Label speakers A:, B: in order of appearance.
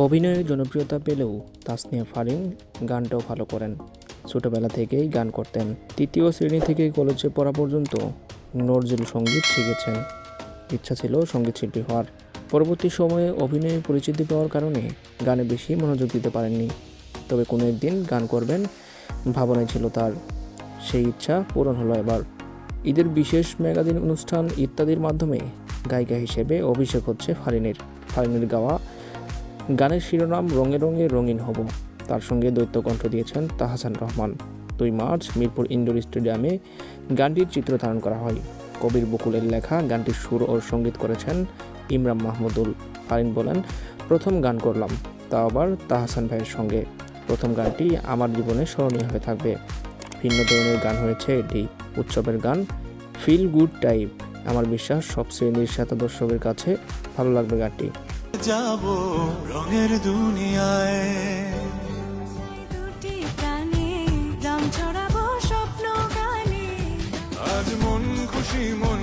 A: অভিনয়ের জনপ্রিয়তা পেলেও তাসনিয়া ফারিন গানটাও ভালো করেন। ছোটবেলা থেকেই গান করতেন। তৃতীয় শ্রেণী থেকে কলেজে পড়া পর্যন্ত নজরুল সঙ্গীত শিখেছেন। ইচ্ছা ছিল সঙ্গীত শিল্পী হওয়ার। পরবর্তী সময়ে অভিনয়ে পরিচিতি পাওয়ার কারণে গানে বেশি মনোযোগ দিতে পারেননি। তবে কোনো একদিন গান করবেন ভাবনাই ছিল তার। সেই ইচ্ছা পূরণ হলো এবার। ঈদের বিশেষ ম্যাগাজিন অনুষ্ঠান ইত্যাদির মাধ্যমে গায়িকা হিসেবে অভিষেক হচ্ছে ফারিনের গাওয়া গানের শিরোনাম রঙে রঙে রঙিন হব। তার সঙ্গে দ্বৈত কণ্ঠ দিয়েছেন তাহসান রহমান। 2 মার্চ মিরপুর ইনডোর স্টেডিয়ামে গানটির চিত্র ধারণ করা হয়। কবির বকুলের লেখা গানটির সুর ও সঙ্গীত করেছেন ইমরান মাহমুদুল। ফারিন বলেন, প্রথম গান করলাম, তা আবার তাহসান ভাইয়ের সঙ্গে। প্রথম গানটি আমার জীবনে স্মরণীয় হয়ে থাকবে। ভিন্ন ধরনের গান হয়েছে এটি, উৎসবের গান, ফিল গুড টাইপ। আমার বিশ্বাস সব শ্রেণীর সাথে দর্শকের কাছে ভালো লাগবে গানটি।
B: যাব রঙের দুনিয়ায়, আজ মন খুশি মন